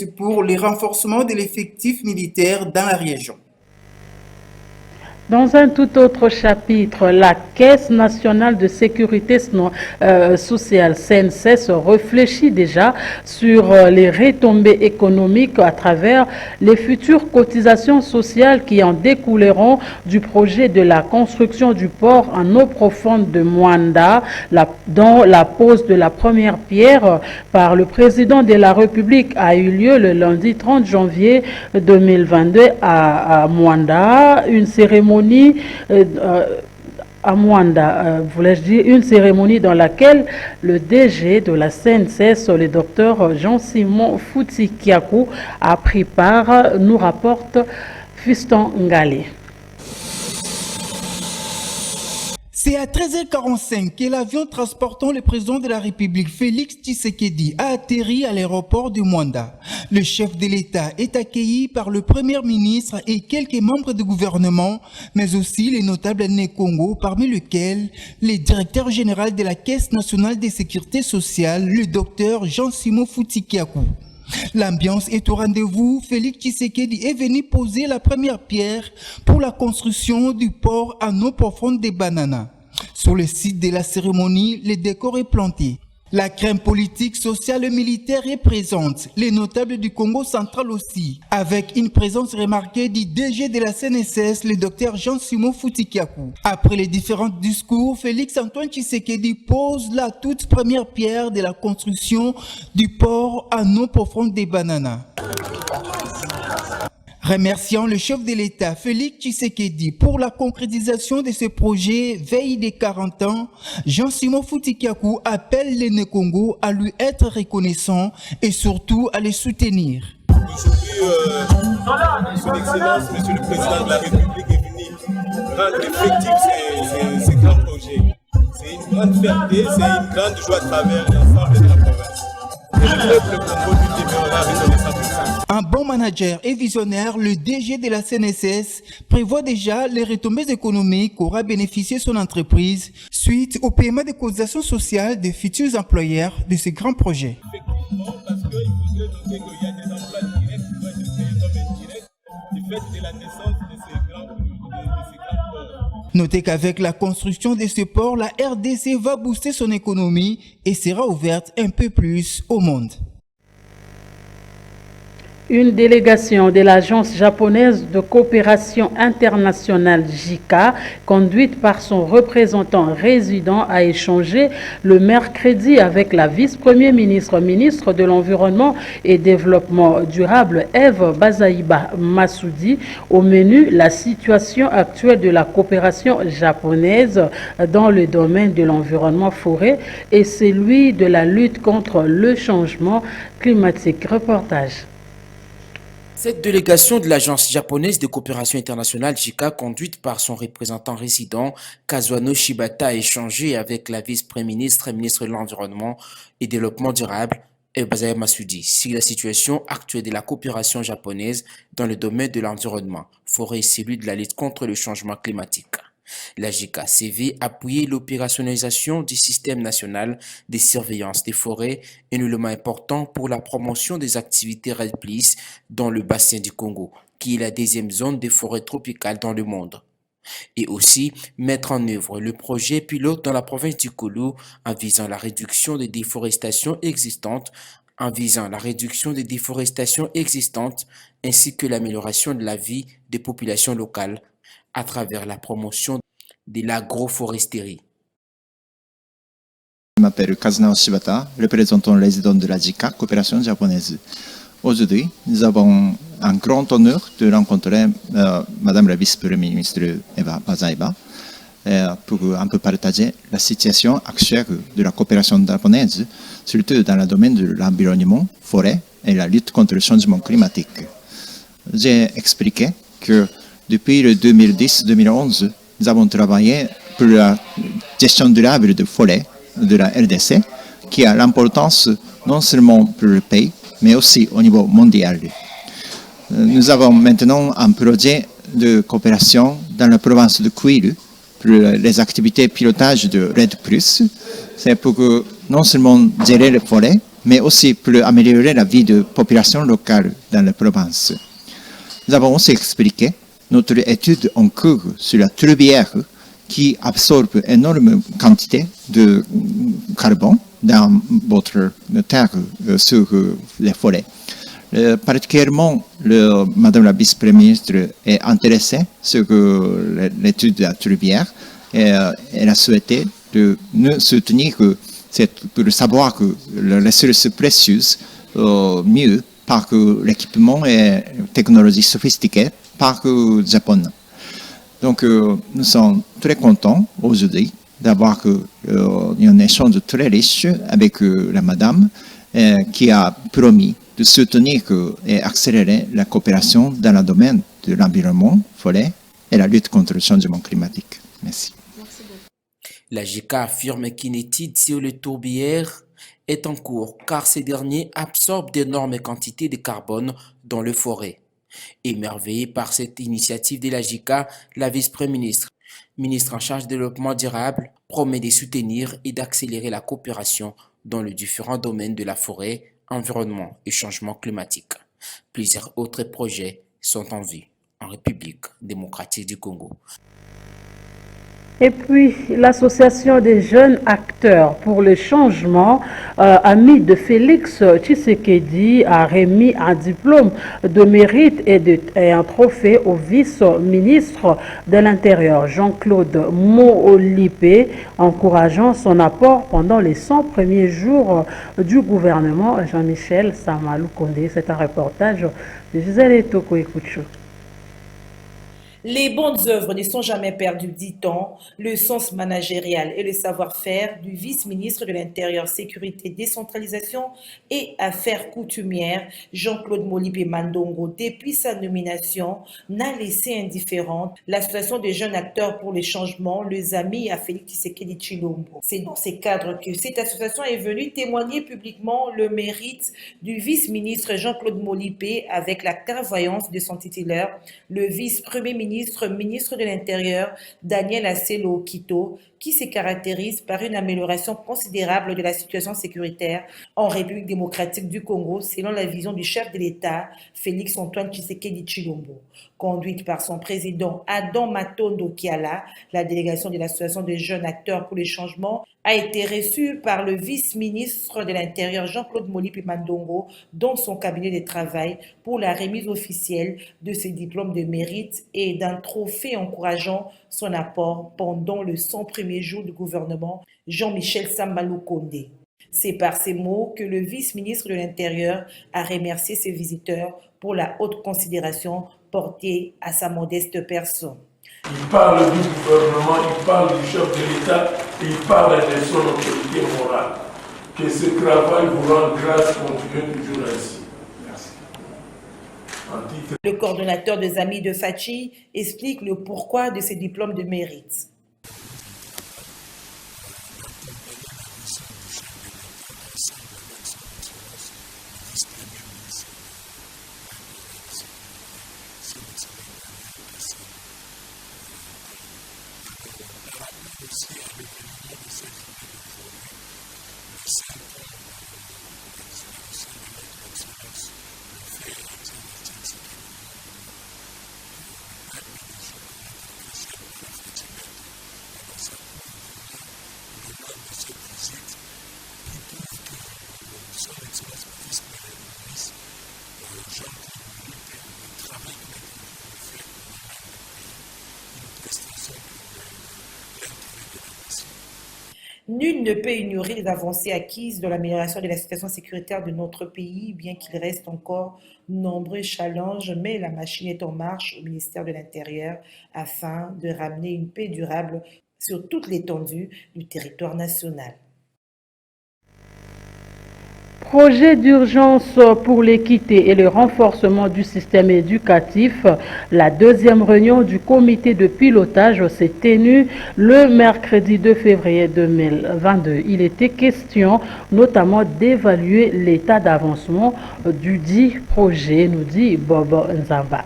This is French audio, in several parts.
pour le renforcement de l'effectif militaire dans la région. Dans un tout autre chapitre, la Caisse nationale de sécurité sociale, CNSS, réfléchit déjà sur les retombées économiques à travers les futures cotisations sociales qui en découleront du projet de la construction du port en eau profonde de Mwanda, dont la pose de la première pierre par le président de la République a eu lieu le lundi 30 janvier 2022 à Mwanda. Une cérémonie à Mwanda, voulais-je dire, une cérémonie dans laquelle le DG de la CNSS, le docteur Jean-Simon Foutikiakou, a pris part, nous rapporte Fiston Ngale. C'est à 13h45 que l'avion transportant le président de la République, Félix Tshisekedi, a atterri à l'aéroport de Mwanda. Le chef de l'État est accueilli par le Premier ministre et quelques membres du gouvernement, mais aussi les notables nés Congo, parmi lesquels le directeur général de la Caisse nationale de sécurité sociale, le docteur Jean-Simon Foutikiakou. L'ambiance est au rendez-vous. Félix Tshisekedi est venu poser la première pierre pour la construction du port en eau profonde des Bananas. Sur le site de la cérémonie, le décor est planté. La crème politique, sociale et militaire est présente. Les notables du Congo central aussi, avec une présence remarquée du DG de la CNSS, le docteur Jean-Simon Foutikiakou. Après les différents discours, Félix Antoine Tshisekedi pose la toute première pierre de la construction du port en eau profonde des Bananas. Remerciant le chef de l'État, Félix Tshisekedi, pour la concrétisation de ce projet veille des 40 ans, Jean-Simon Foutikiakou appelle les Né-Congo à lui être reconnaissant et surtout à les soutenir. Aujourd'hui, Son Excellence, Monsieur le Président de la République est venu rendre effectif ces grands projets. C'est une grande fierté, c'est une grande joie à travers l'ensemble de la province. Et le peuple Congo lui demeurera reconnaissant pour ça. Un bon manager et visionnaire, le DG de la CNSS prévoit déjà les retombées économiques qu'aura bénéficié son entreprise suite au paiement des cotisations sociales des futurs employeurs de ce grand projet. Effectivement, parce qu'il faudrait noter qu'il y a des emplois directs qui vont être payés comme indirects du fait de la naissance de ces grands ports. Notez qu'avec la construction de ce port, la RDC va booster son économie et sera ouverte un peu plus au monde. Une délégation de l'Agence japonaise de coopération internationale JICA, conduite par son représentant résident, a échangé le mercredi avec la vice-premier ministre, ministre de l'Environnement et Développement durable, Eve Bazaïba Massoudi. Au menu, la situation actuelle de la coopération japonaise dans le domaine de l'environnement forêt et celui de la lutte contre le changement climatique. Reportage. Cette délégation de l'Agence japonaise de coopération internationale JICA, conduite par son représentant résident Kazuano Shibata, a échangé avec la vice-premier ministre et ministre de l'Environnement et Développement durable, Ebazaya Massoudi, sur la situation actuelle de la coopération japonaise dans le domaine de l'environnement, forêt et celui de la lutte contre le changement climatique. La JICA CV appuyer l'opérationnalisation du système national de surveillance des forêts, un élément important pour la promotion des activités REDPLIS dans le bassin du Congo, qui est la deuxième zone des forêts tropicales dans le monde. Et aussi mettre en œuvre le projet pilote dans la province du Koulou en visant la réduction des déforestations existantes, ainsi que l'amélioration de la vie des populations locales à travers la promotion de l'agroforesterie. Je m'appelle Kazunao Shibata, représentant résident de la JICA, coopération japonaise. Aujourd'hui, nous avons un grand honneur de rencontrer Madame la vice-première ministre Eva Bazaiba pour un peu partager la situation actuelle de la coopération japonaise, surtout dans le domaine de l'environnement, forêt et la lutte contre le changement climatique. J'ai expliqué que depuis le 2010-2011, nous avons travaillé pour la gestion durable de forêt de la RDC, qui a l'importance non seulement pour le pays, mais aussi au niveau mondial. Nous avons maintenant un projet de coopération dans la province de Kwilu pour les activités pilotage de RED+. C'est pour non seulement gérer les forêts, mais aussi pour améliorer la vie de populations locales dans la province. Nous avons aussi expliqué notre étude en cours sur la tourbière qui absorbe énorme quantité de carbone dans votre terre sur les forêts. Particulièrement, Madame la vice-première ministre est intéressée sur l'étude de la tourbière et elle a souhaité de nous soutenir pour savoir que les ressources précieuses mieux par l'équipement et technologie sophistiquée par le Japon. Donc, nous sommes très contents aujourd'hui d'avoir un échange très riche avec la madame qui a promis de soutenir et accélérer la coopération dans le domaine de l'environnement, forêt et la lutte contre le changement climatique. Merci. La JICA affirme qu'une étude sur les tourbières est en cours car ces derniers absorbent d'énormes quantités de carbone dans les forêts. Émerveillée par cette initiative de la JICA, la vice-première ministre en charge du développement durable, promet de soutenir et d'accélérer la coopération dans les différents domaines de la forêt, environnement et changement climatique. Plusieurs autres projets sont en vue en République démocratique du Congo. Et puis, l'association des jeunes acteurs pour le changement, amis de Félix Tshisekedi, a remis un diplôme de mérite et un trophée au vice-ministre de l'Intérieur, Jean-Claude Moolipé, encourageant son apport pendant les 100 premiers jours du gouvernement. Jean-Michel Samalou Kondé, c'est un reportage de Gisèle Toko-Ekouchou. Les bonnes œuvres ne sont jamais perdues, dit-on. Le sens managérial et le savoir-faire du vice-ministre de l'Intérieur, Sécurité, Décentralisation et Affaires coutumières, Jean-Claude Moolipé Mandongo, depuis sa nomination, n'a laissé indifférente l'association des jeunes acteurs pour les changements, les amis à Félix Tshisekedi Tshilombo. C'est dans ces cadres que cette association est venue témoigner publiquement le mérite du vice-ministre Jean-Claude Moolipé avec la clairvoyance de son titulaire, le vice-premier ministre de l'Intérieur, Daniel Asselo Okito, qui se caractérise par une amélioration considérable de la situation sécuritaire en République démocratique du Congo, selon la vision du chef de l'État, Félix Antoine Tshisekedi Tshilombo. Conduite par son président Adam Matondo Kiala, la délégation de l'association des jeunes acteurs pour les changements a été reçue par le vice-ministre de l'Intérieur Jean-Claude Moolipé Mandongo dans son cabinet de travail pour la remise officielle de ses diplômes de mérite et d'un trophée encourageant son apport pendant le 100 premiers jours du gouvernement Jean-Michel Samalou Kondé. C'est par ces mots que le vice-ministre de l'Intérieur a remercié ses visiteurs pour la haute considération portée à sa modeste personne. Il parle du gouvernement, il parle du chef de l'État, il parle de son autorité morale. Que ce travail vous rende grâce, continuez toujours ainsi. Merci. Le coordonnateur des Amis de Fachi explique le pourquoi de ces diplômes de mérite. Nul ne peut ignorer les avancées acquises dans l'amélioration de la situation sécuritaire de notre pays, bien qu'il reste encore nombreux challenges, mais la machine est en marche au ministère de l'Intérieur afin de ramener une paix durable sur toute l'étendue du territoire national. Projet d'urgence pour l'équité et le renforcement du système éducatif. La deuxième réunion du comité de pilotage s'est tenue le mercredi 2 février 2022. Il était question notamment d'évaluer l'état d'avancement du dit projet, nous dit Bobo Nzamba.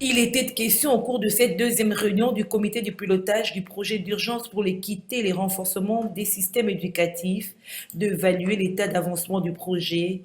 Il était question au cours de cette deuxième réunion du comité de pilotage du projet d'urgence pour l'équité et les renforcements des systèmes éducatifs, d'évaluer l'état d'avancement du projet,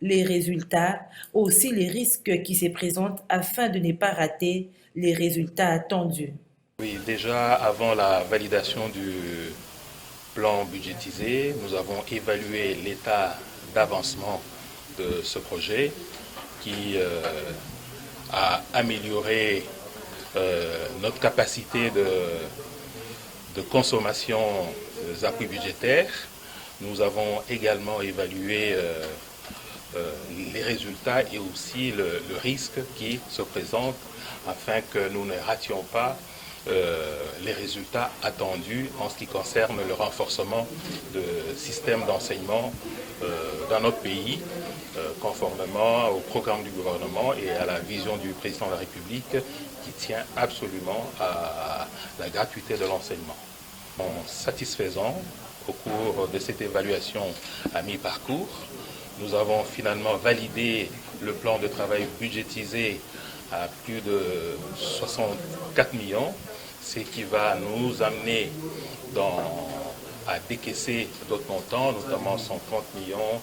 les résultats, aussi les risques qui se présentent afin de ne pas rater les résultats attendus. Oui, déjà avant la validation du plan budgétisé, nous avons évalué l'état d'avancement de ce projet qui a amélioré notre capacité de consommation des appuis budgétaires. Nous avons également évalué les résultats et aussi le risque qui se présente afin que nous ne rations pas les résultats attendus en ce qui concerne le renforcement de systèmes d'enseignement dans notre pays, conformément au programme du gouvernement et à la vision du président de la République qui tient absolument à la gratuité de l'enseignement. Satisfaisant au cours de cette évaluation à mi-parcours, nous avons finalement validé le plan de travail budgétisé à plus de 64 millions, ce qui va nous amener à décaisser d'autres montants, notamment 130 millions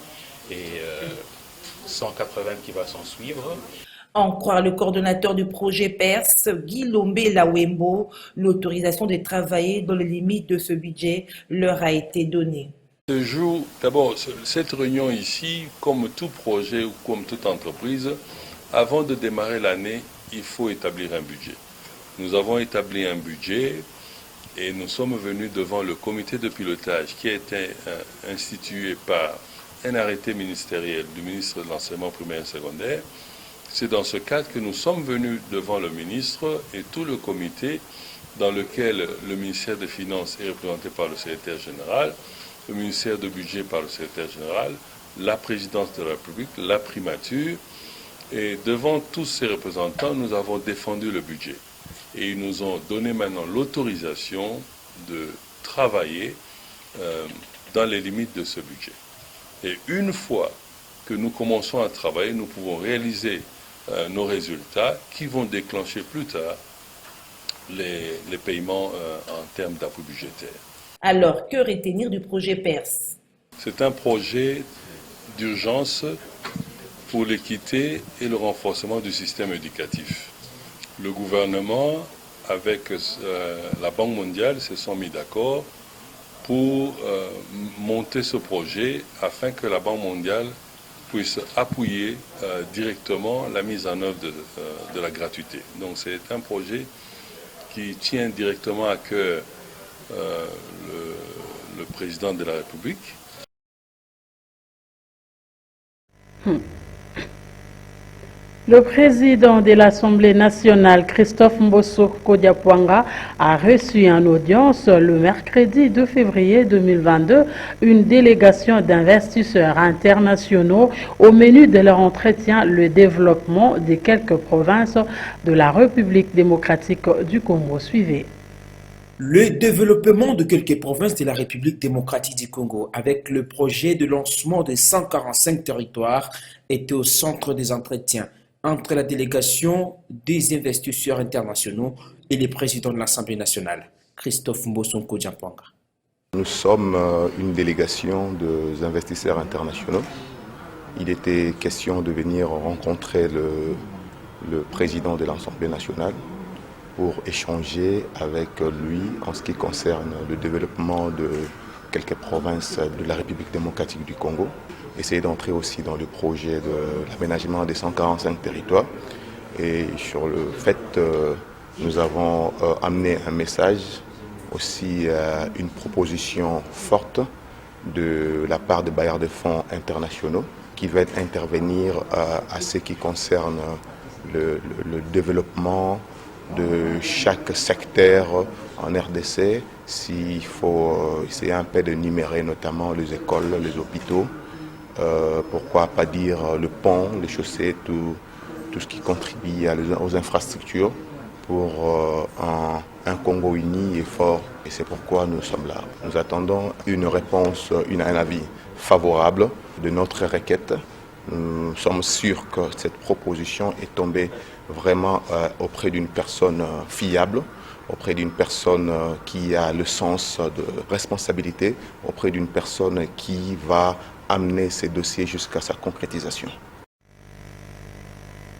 et 180 qui va s'en suivre. En croire le coordonnateur du projet PERS, Guy Lawembo, l'autorisation de travailler dans les limites de ce budget leur a été donnée. Ce jour, d'abord, cette réunion ici, comme tout projet ou comme toute entreprise, avant de démarrer l'année, il faut établir un budget. Nous avons établi un budget et nous sommes venus devant le comité de pilotage qui a été institué par un arrêté ministériel du ministre de l'Enseignement primaire et secondaire. C'est dans ce cadre que nous sommes venus devant le ministre et tout le comité dans lequel le ministère des Finances est représenté par le secrétaire général, le ministère du Budget par le secrétaire général, la présidence de la République, la primature. Et devant tous ces représentants, nous avons défendu le budget. Et ils nous ont donné maintenant l'autorisation de travailler dans les limites de ce budget. Et une fois que nous commençons à travailler, nous pouvons réaliser nos résultats qui vont déclencher plus tard les paiements en termes d'appui budgétaire. Alors, que retenir du projet PERS? C'est un projet d'urgence pour l'équité et le renforcement du système éducatif. Le gouvernement, avec la Banque mondiale, se sont mis d'accord pour monter ce projet afin que la Banque mondiale puisse appuyer directement la mise en œuvre de la gratuité. Donc c'est un projet qui tient directement à cœur le président de la République. Le président de l'Assemblée nationale, Christophe Mbosso Kodiapwanga, a reçu en audience le mercredi 2 février 2022 une délégation d'investisseurs internationaux. Au menu de leur entretien, le développement de quelques provinces de la République démocratique du Congo. Suivez. Le développement de quelques provinces de la République démocratique du Congo avec le projet de lancement de 145 territoires était au centre des entretiens entre la délégation des investisseurs internationaux et le président de l'Assemblée nationale, Christophe Mbosso Kodiapwanga. Nous sommes une délégation des investisseurs internationaux. Il était question de venir rencontrer le président de l'Assemblée nationale pour échanger avec lui en ce qui concerne le développement de quelques provinces de la République démocratique du Congo. Essayer d'entrer aussi dans le projet de l'aménagement des 145 territoires. Et sur le fait, nous avons amené un message, aussi une proposition forte de la part des bailleurs de fonds internationaux qui veulent intervenir à ce qui concerne le développement de chaque secteur en RDC. S'il faut essayer un peu de numérer notamment les écoles, les hôpitaux, pourquoi pas dire le pont, les chaussées, tout ce qui contribue aux infrastructures pour un Congo uni et fort. Et c'est pourquoi nous sommes là. Nous attendons une réponse, un avis favorable de notre requête Nous sommes sûrs que cette proposition est tombée vraiment auprès d'une personne fiable, auprès d'une personne qui a le sens de responsabilité, auprès d'une personne qui va amener ces dossiers jusqu'à sa concrétisation.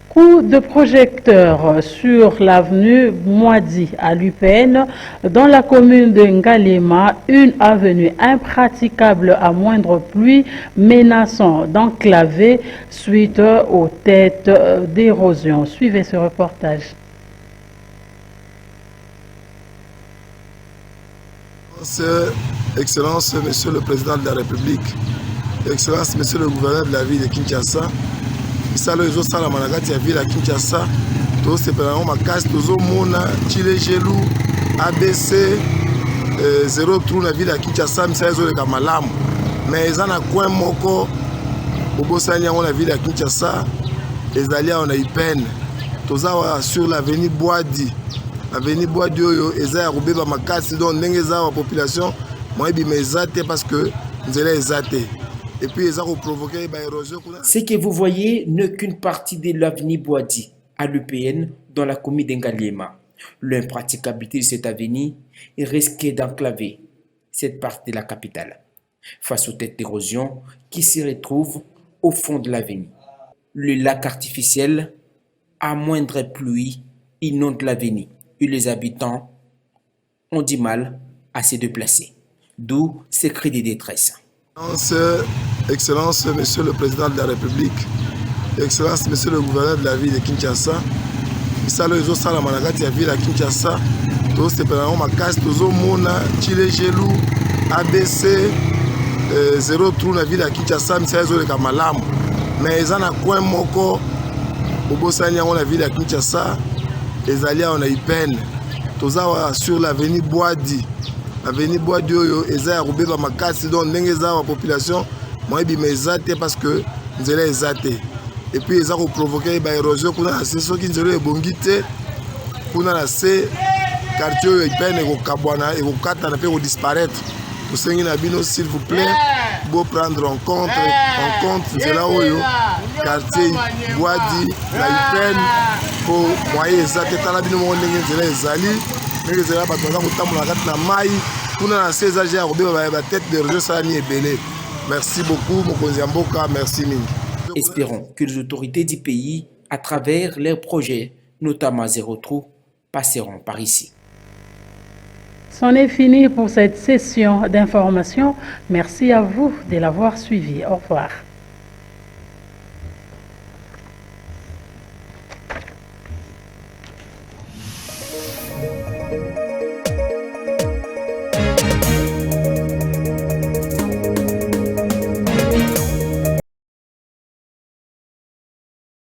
Coup de projecteur sur l'avenue Moadi à l'UPN, dans la commune de Ngalema, une avenue impraticable à moindre pluie, menaçant d'enclaver suite aux têtes d'érosion. Suivez ce reportage. Excellence, Monsieur le Président de la République, Excellence, Monsieur le Gouverneur de la ville de Kinshasa, Isalo ezosala managati ya ville ya Kinshasa, tosepelanga makasi tozomona Chile Gelu, ABC, zéro trou na ville ya Kinshasa, misala ezoleka malamu. Mais eza na coin moko bobosani yango na ville ya Kinshasa, ezali awa na IPN. Toza sur l'avenue Boadi. Avenue Boadi oyo eza ya kobeba makasi, donc ndenge eza wa population moyebi eza te parce que nzela eza te. Et puis ils ont provoqué l'érosion. Ce que vous voyez n'est qu'une partie de l'avenue Boadi à l'UPN dans la commune d'Ngalema. L'impraticabilité de cette avenue risquait d'enclaver cette partie de la capitale face aux têtes d'érosion qui se retrouvent au fond de l'avenue. Le lac artificiel, à moindre pluie, inonde l'avenue et les habitants ont du mal à se déplacer. D'où ces cris de détresse. Excellence, Monsieur le Président de la République, Excellence, Monsieur le Gouverneur de la ville de Kinshasa, Isalo ezosala managati ya ville ya Kinshasa, tosepelanga makasi tozomona Chile Gelu, ABC, zéro trou na ville ya Kinshasa, misala ezoleka malamu. Mais eza na coin moko bobosani yango na ville ya Kinshasa, ezali awa na IPN. Toza sur l'avenue Boadi. Avenue Boadi oyo eza ya kobeba makasi, donc ndenge eza wa population moyebi eza te parce que nzela eza te. Et puis eza koprovoke baérosion kuna na se soki nzela ebongi te kuna na se quartier oyo IPN ekokabwana ekokatana mpe kodisparaître. Tosengi na bino s'il vous plaît bo prendre en compte nzela oyo quartier Boadi na IPN po moyen eza te. Tala bino moko ndenge nzela ezali ndenge ezala bato baza kotambola na kati na mai kuna na se eza ya kobeba batete d'érosion esala ni ebele. Merci beaucoup, Mokonzi Mboka, merci mingi. Espérons que les autorités du pays, à travers leurs projets, notamment Zéro Trou, passeront par ici. C'en est fini pour cette session d'information. Merci à vous de l'avoir suivi. Au revoir.